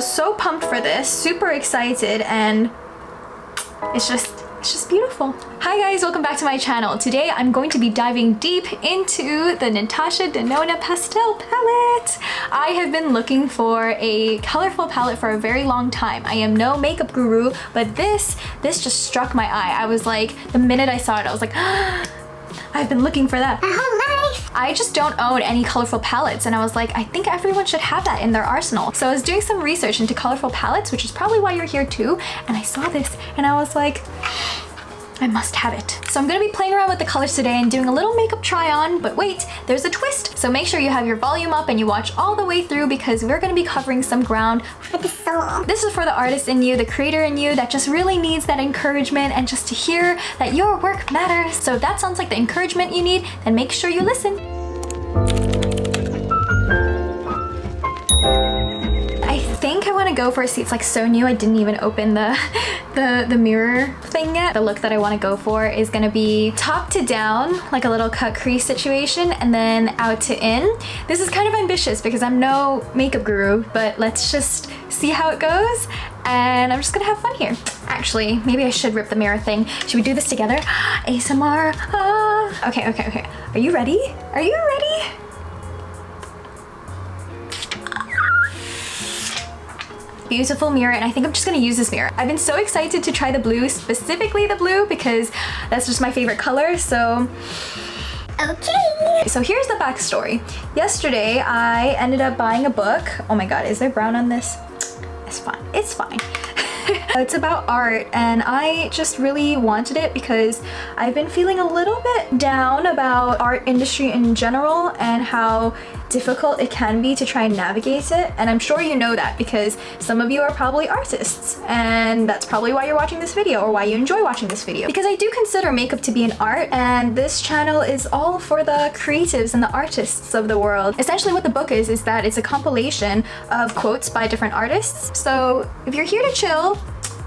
was so pumped for this, super excited, and it's just beautiful. Hi guys, welcome back to my channel. Today I'm going to be diving deep into the Natasha Denona pastel palette. I have been looking for a colorful palette for a very long time. I am no makeup guru, but this just struck my eye. I was like, the minute I saw it, I was like, I've been looking for that my whole life. I just don't own any colorful palettes, and I was like, I think everyone should have that in their arsenal. So I was doing some research into colorful palettes, which is probably why you're here too, and I saw this and I was like, I must have it. So I'm gonna be playing around with the colors today and doing a little makeup try on, but wait, there's a twist. So make sure you have your volume up and you watch all the way through, because we're gonna be covering some ground for the soul. This is for the artist in you, the creator in you that just really needs that encouragement and just to hear that your work matters. So if that sounds like the encouragement you need, then make sure you listen. I think I want to go for, see, it's like so new, I didn't even open the mirror thing yet. The look that I want to go for is going to be top to down, like a little cut crease situation, and then out to in. This is kind of ambitious because I'm no makeup guru, but let's just see how it goes, and I'm just gonna have fun here. Actually, maybe I should rip the mirror thing. Should we do this together? ASMR. Okay. Are you ready? Are you ready? Beautiful mirror, and I think I'm just gonna use this mirror. I've been so excited to try the blue, specifically the blue, because that's just my favorite color, so okay. So here's the backstory. Yesterday, I ended up buying a book. Oh my god, is there brown on this? It's fine, it's fine. It's about art, and I just really wanted it because I've been feeling a little bit down about art industry in general and how difficult it can be to try and navigate it. And I'm sure you know that because some of you are probably artists, and that's probably why you're watching this video or why you enjoy watching this video. Because I do consider makeup to be an art, and this channel is all for the creatives and the artists of the world. Essentially what the book is that it's a compilation of quotes by different artists. So if you're here to chill,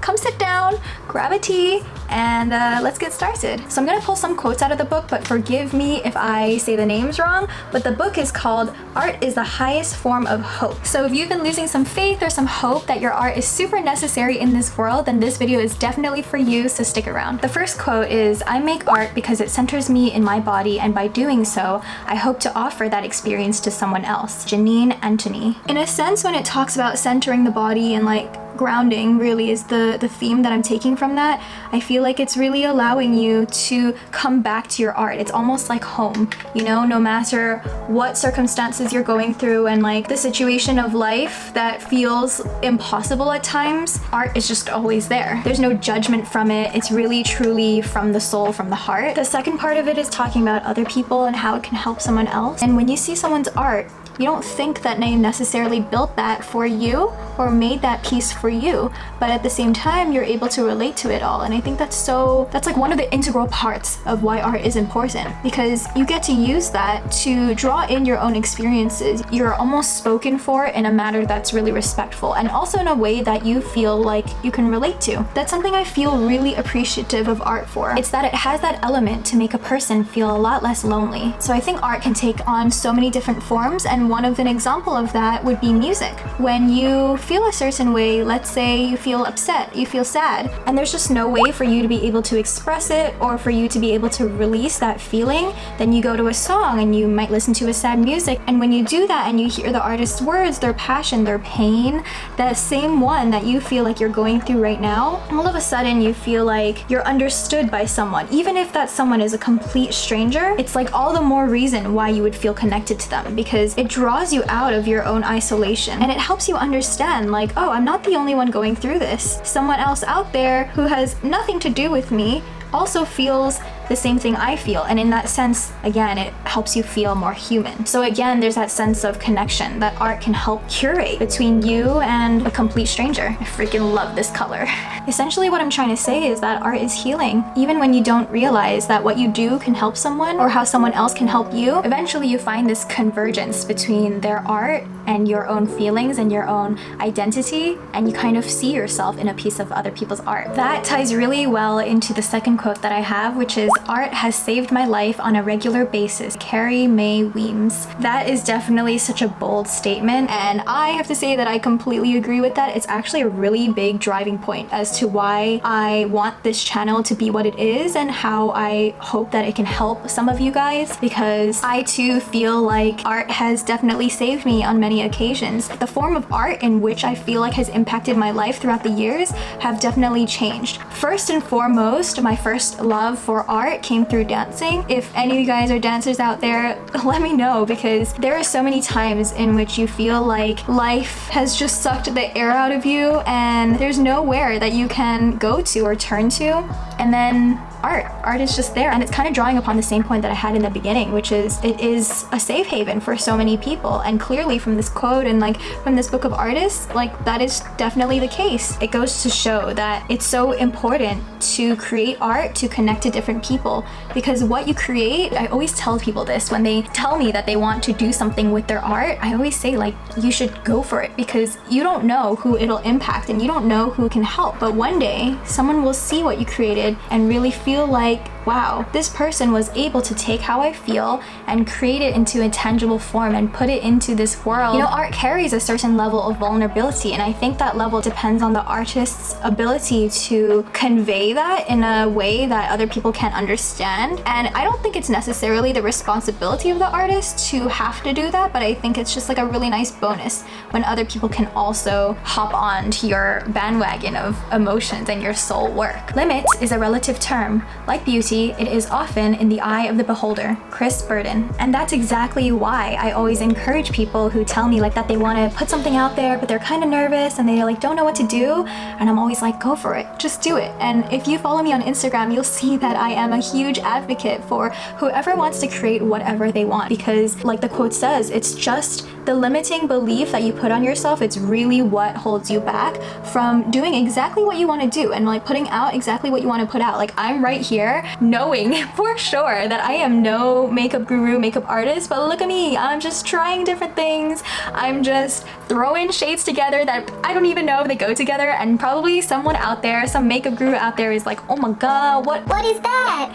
come sit down, grab a tea, and let's get started. So I'm gonna pull some quotes out of the book, but forgive me if I say the names wrong, but the book is called Art is the Highest Form of Hope. So if you've been losing some faith or some hope that your art is super necessary in this world, then this video is definitely for you, so stick around. The first quote is, I make art because it centers me in my body, and by doing so, I hope to offer that experience to someone else. Janine Anthony. In a sense, when it talks about centering the body and like grounding really is the theme that I'm taking from that, I feel like it's really allowing you to come back to your art. It's almost like home, you know, no matter what circumstances you're going through and like the situation of life that feels impossible at times, art is just always there. There's no judgment from it. It's really truly from the soul, from the heart. The second part of it is talking about other people and how it can help someone else. And when you see someone's art, you don't think that they necessarily built that for you or made that piece for you, but at the same time you're able to relate to it all. And I think that's like one of the integral parts of why art is important, because you get to use that to draw in your own experiences. You're almost spoken for in a manner that's really respectful, and also in a way that you feel like you can relate to. That's something I feel really appreciative of art for. It's that it has that element to make a person feel a lot less lonely. So I think art can take on so many different forms, and one of an example of that would be music. When you feel a certain way, let's say you feel upset, you feel sad, and there's just no way for you to be able to express it or for you to be able to release that feeling, then you go to a song and you might listen to a sad music. And when you do that and you hear the artist's words, their passion, their pain, that same one that you feel like you're going through right now, all of a sudden you feel like you're understood by someone. Even if that someone is a complete stranger, it's like all the more reason why you would feel connected to them, because it draws you out of your own isolation, and it helps you understand like, oh, I'm not the only one going through this. Someone else out there who has nothing to do with me also feels the same thing I feel. And in that sense, again, it helps you feel more human. So again, there's that sense of connection that art can help curate between you and a complete stranger. I freaking love this color. Essentially what I'm trying to say is that art is healing. Even when you don't realize that what you do can help someone or how someone else can help you, eventually you find this convergence between their art and your own feelings and your own identity, and you kind of see yourself in a piece of other people's art. That ties really well into the second quote that I have, which is, "Art has saved my life on a regular basis, Carrie Mae Weems." That is definitely such a bold statement, and I have to say that I completely agree with that. It's actually a really big driving point as to why I want this channel to be what it is and how I hope that it can help some of you guys, because I too feel like art has definitely saved me on many occasions. The form of art in which I feel like has impacted my life throughout the years have definitely changed. First and foremost, my first love for art came through dancing. If any of you guys are dancers out there, let me know, because there are so many times in which you feel like life has just sucked the air out of you and there's nowhere that you can go to or turn to, and then art is just there. And it's kind of drawing upon the same point that I had in the beginning, which is it is a safe haven for so many people. And clearly from this quote and like from this book of artists, like that is definitely the case. It goes to show that it's so important to create art to connect to different people, because what you create, I always tell people this when they tell me that they want to do something with their art, I always say like, you should go for it, because you don't know who it'll impact and you don't know who can help. But one day someone will see what you created and really feel like, wow, this person was able to take how I feel and create it into a tangible form and put it into this world. You know, art carries a certain level of vulnerability, and I think that level depends on the artist's ability to convey that in a way that other people can understand. And I don't think it's necessarily the responsibility of the artist to have to do that, but I think it's just like a really nice bonus when other people can also hop on to your bandwagon of emotions and your soul work. Limit is a relative term. Like beauty, it is often in the eye of the beholder. Chris Burden. And that's exactly why I always encourage people who tell me like that they want to put something out there, but they're kind of nervous and they like don't know what to do. And I'm always like, go for it. Just do it. And if you follow me on Instagram, you'll see that I am a huge advocate for whoever wants to create whatever they want, because like the quote says, it's just the limiting belief that you put on yourself. It's really what holds you back from doing exactly what you want to do and like putting out exactly what you want to put out. Like I'm right here knowing for sure that I am no makeup guru, makeup artist, but look at me, I'm just trying different things. I'm just throwing shades together that I don't even know if they go together, and probably someone out there, some makeup guru out there is like, oh my god, what is that?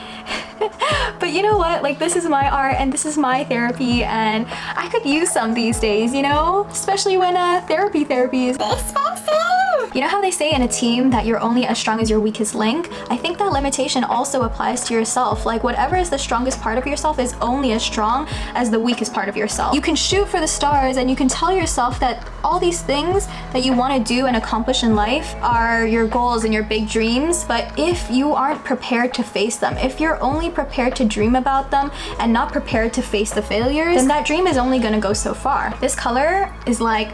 But you know what, like this is my art and this is my therapy, and I could use some these days, you know, especially when therapy is expensive. You know how they say in a team that you're only as strong as your weakest link? I think that limitation also applies to yourself. Like whatever is the strongest part of yourself is only as strong as the weakest part of yourself. You can shoot for the stars and you can tell yourself that all these things that you want to do and accomplish in life are your goals and your big dreams, but if you aren't prepared to face them, if you're only prepared to dream about them and not prepared to face the failures, then that dream is only going to go so far. This color is like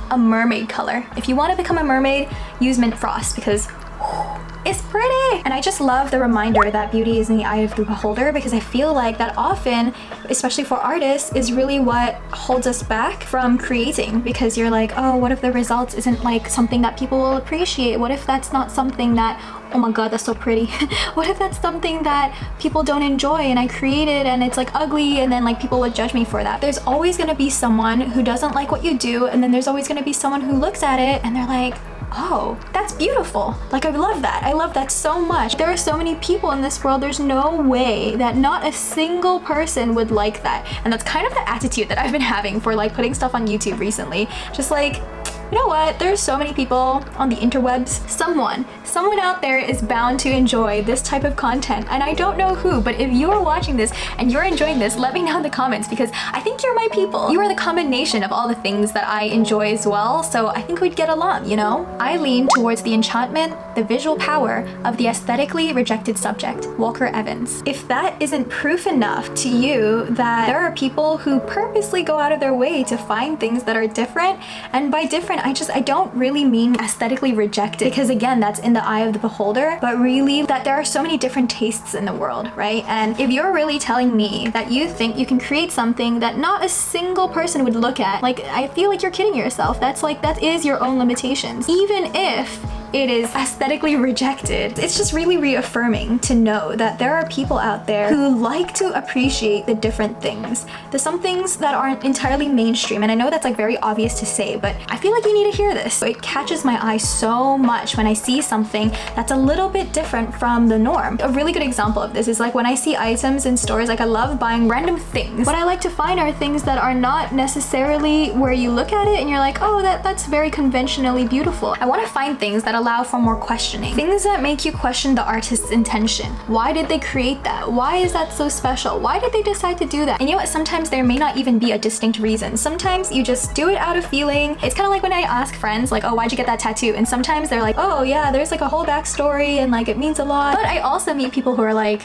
a mermaid color. If you want to become a mermaid, use Mint Frost, because it's pretty. And I just love the reminder that beauty is in the eye of the beholder, because I feel like that often, especially for artists, is really what holds us back from creating, because you're like, oh, what if the results isn't like something that people will appreciate? What if that's not something that, oh my god, that's so pretty. What if that's something that people don't enjoy and I created and it's like ugly, and then like people would judge me for that? There's always gonna be someone who doesn't like what you do, and then there's always gonna be someone who looks at it and they're like, oh, that's beautiful. Like I love that. I love that so much. There are so many people in this world, there's no way that not a single person would like that. And that's kind of the attitude that I've been having for like putting stuff on YouTube recently. Just like, you know what, there's so many people on the interwebs. Someone out there is bound to enjoy this type of content, and I don't know who, but if you are watching this and you're enjoying this, let me know in the comments, because I think you're my people. You are the combination of all the things that I enjoy as well, so I think we'd get along, you know? I lean towards the enchantment, the visual power of the aesthetically rejected subject, Walker Evans. If that isn't proof enough to you that there are people who purposely go out of their way to find things that are different, and by different, I don't really mean aesthetically rejected, because again, that's in the eye of the beholder, but really that there are so many different tastes in the world, right? And if you're really telling me that you think you can create something that not a single person would look at, like I feel like you're kidding yourself. That's like, that is your own limitations. Even if it is aesthetically rejected. It's just really reaffirming to know that there are people out there who like to appreciate the different things. There's some things that aren't entirely mainstream, and I know that's like very obvious to say, but I feel like you need to hear this. It catches my eye so much when I see something that's a little bit different from the norm. A really good example of this is like when I see items in stores, like I love buying random things. What I like to find are things that are not necessarily where you look at it and you're like, oh, that's very conventionally beautiful. I want to find things that allow for more questioning. Things that make you question the artist's intention. Why did they create that? Why is that so special? Why did they decide to do that? And you know what? Sometimes there may not even be a distinct reason. Sometimes you just do it out of feeling. It's kind of like when I ask friends like, oh, why'd you get that tattoo? And sometimes they're like, oh yeah, there's like a whole backstory and like it means a lot. But I also meet people who are like,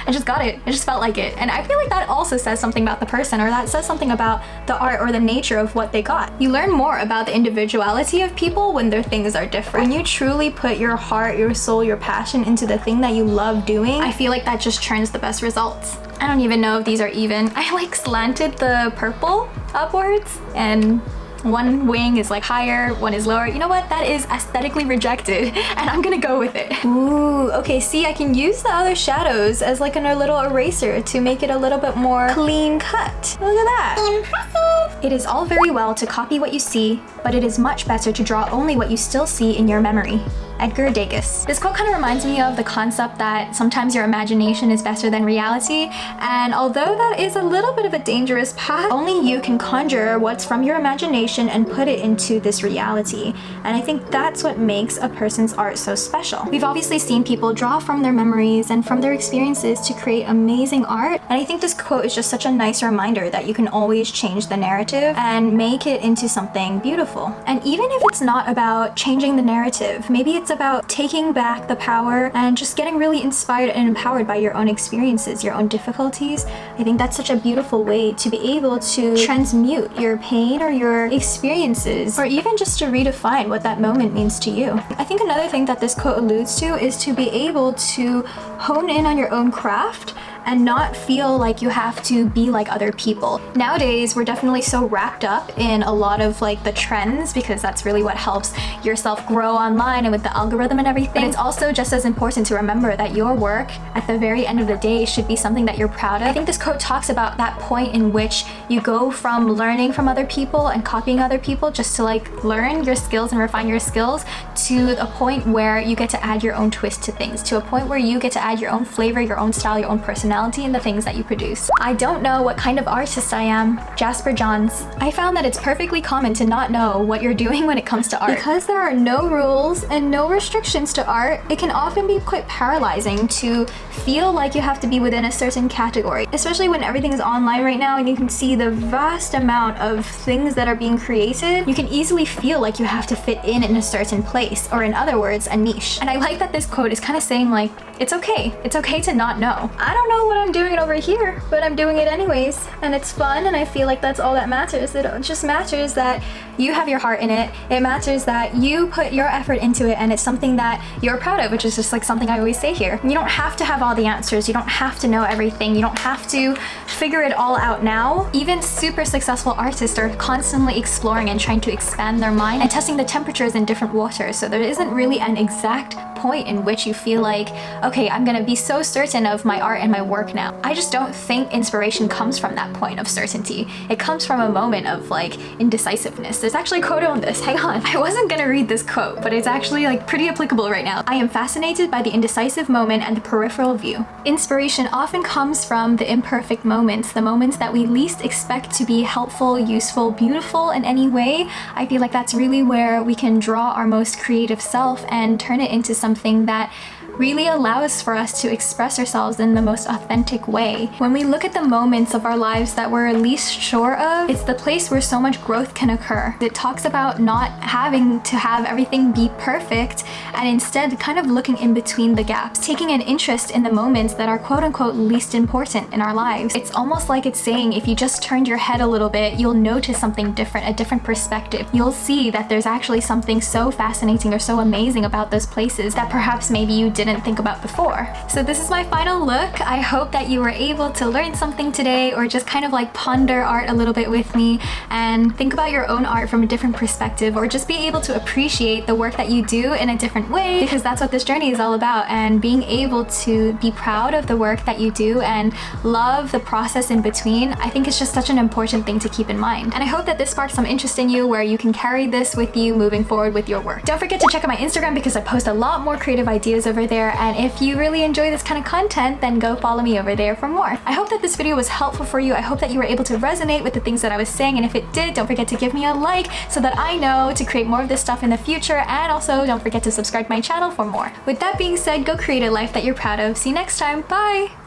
I just got it. I just felt like it. And I feel like that also says something about the person, or that says something about the art or the nature of what they got. You learn more about the individuality of people when their things are different. When you truly put your heart, your soul, your passion into the thing that you love doing, I feel like that just churns the best results. I don't even know if these are even. I like slanted the purple upwards, and one wing is like higher, one is lower. You know what? That is aesthetically rejected and I'm gonna go with it. Ooh, okay, see, I can use the other shadows as like a little eraser to make it a little bit more clean cut. Look at that. Impressive! It is all very well to copy what you see, but it is much better to draw only what you still see in your memory. Edgar Degas. This quote kind of reminds me of the concept that sometimes your imagination is better than reality, and although that is a little bit of a dangerous path, only you can conjure what's from your imagination and put it into this reality. And I think that's what makes a person's art so special. We've obviously seen people draw from their memories and from their experiences to create amazing art, and I think this quote is just such a nice reminder that you can always change the narrative and make it into something beautiful. And even if it's not about changing the narrative, maybe it's about taking back the power and just getting really inspired and empowered by your own experiences, your own difficulties. I think that's such a beautiful way to be able to transmute your pain or your experiences, or even just to redefine what that moment means to you. I think another thing that this quote alludes to is to be able to hone in on your own craft and not feel like you have to be like other people. Nowadays, we're definitely so wrapped up in a lot of like the trends, because that's really what helps yourself grow online and with the algorithm and everything. But it's also just as important to remember that your work at the very end of the day should be something that you're proud of. I think this quote talks about that point in which you go from learning from other people and copying other people just to like learn your skills and refine your skills, to a point where you get to add your own twist to things, to a point where you get to add your own flavor, your own style, your own personality in the things that you produce. I don't know what kind of artist I am. Jasper Johns. I found that it's perfectly common to not know what you're doing when it comes to art. Because there are no rules and no restrictions to art, it can often be quite paralyzing to feel like you have to be within a certain category, especially when everything is online right now and you can see the vast amount of things that are being created. You can easily feel like you have to fit in a certain place, or in other words, a niche. And I like that this quote is kind of saying like, it's okay. It's okay to not know. I don't know what I'm doing over here, but I'm doing it anyways, and it's fun, and I feel like that's all that matters. It just matters that you have your heart in it. It matters that you put your effort into it, and it's something that you're proud of, which is just like something I always say here. You don't have to have all the answers. You don't have to know everything. You don't have to figure it all out now. Even super successful artists are constantly exploring and trying to expand their mind and testing the temperatures in different waters. So there isn't really an exact point in which you feel like, okay, I'm gonna be so certain of my art and my work now. I just don't think inspiration comes from that point of certainty. It comes from a moment of like indecisiveness. There's actually a quote on this. Hang on. I wasn't gonna read this quote, but it's actually like pretty applicable right now. I am fascinated by the indecisive moment and the peripheral view. Inspiration often comes from the imperfect moments, the moments that we least expect to be helpful, useful, beautiful in any way. I feel like that's really where we can draw our most creative self and turn it into something that really allows for us to express ourselves in the most authentic way. When we look at the moments of our lives that we're least sure of, it's the place where so much growth can occur. It talks about not having to have everything be perfect, and instead kind of looking in between the gaps, taking an interest in the moments that are quote unquote least important in our lives. It's almost like it's saying if you just turned your head a little bit, you'll notice something different, a different perspective. You'll see that there's actually something so fascinating or so amazing about those places that perhaps maybe you didn't didn't think about before. So this is my final look. I hope that you were able to learn something today, or just kind of like ponder art a little bit with me and think about your own art from a different perspective, or just be able to appreciate the work that you do in a different way, because that's what this journey is all about. And being able to be proud of the work that you do and love the process in between, I think it's just such an important thing to keep in mind. And I hope that this sparks some interest in you, where you can carry this with you moving forward with your work. Don't forget to check out my Instagram because I post a lot more creative ideas over there, and if you really enjoy this kind of content, then go follow me over there for more. I hope that this video was helpful for you. I hope that you were able to resonate with the things that I was saying, and if it did, don't forget to give me a like so that I know to create more of this stuff in the future, and also don't forget to subscribe to my channel for more. With that being said, go create a life that you're proud of. See you next time. Bye!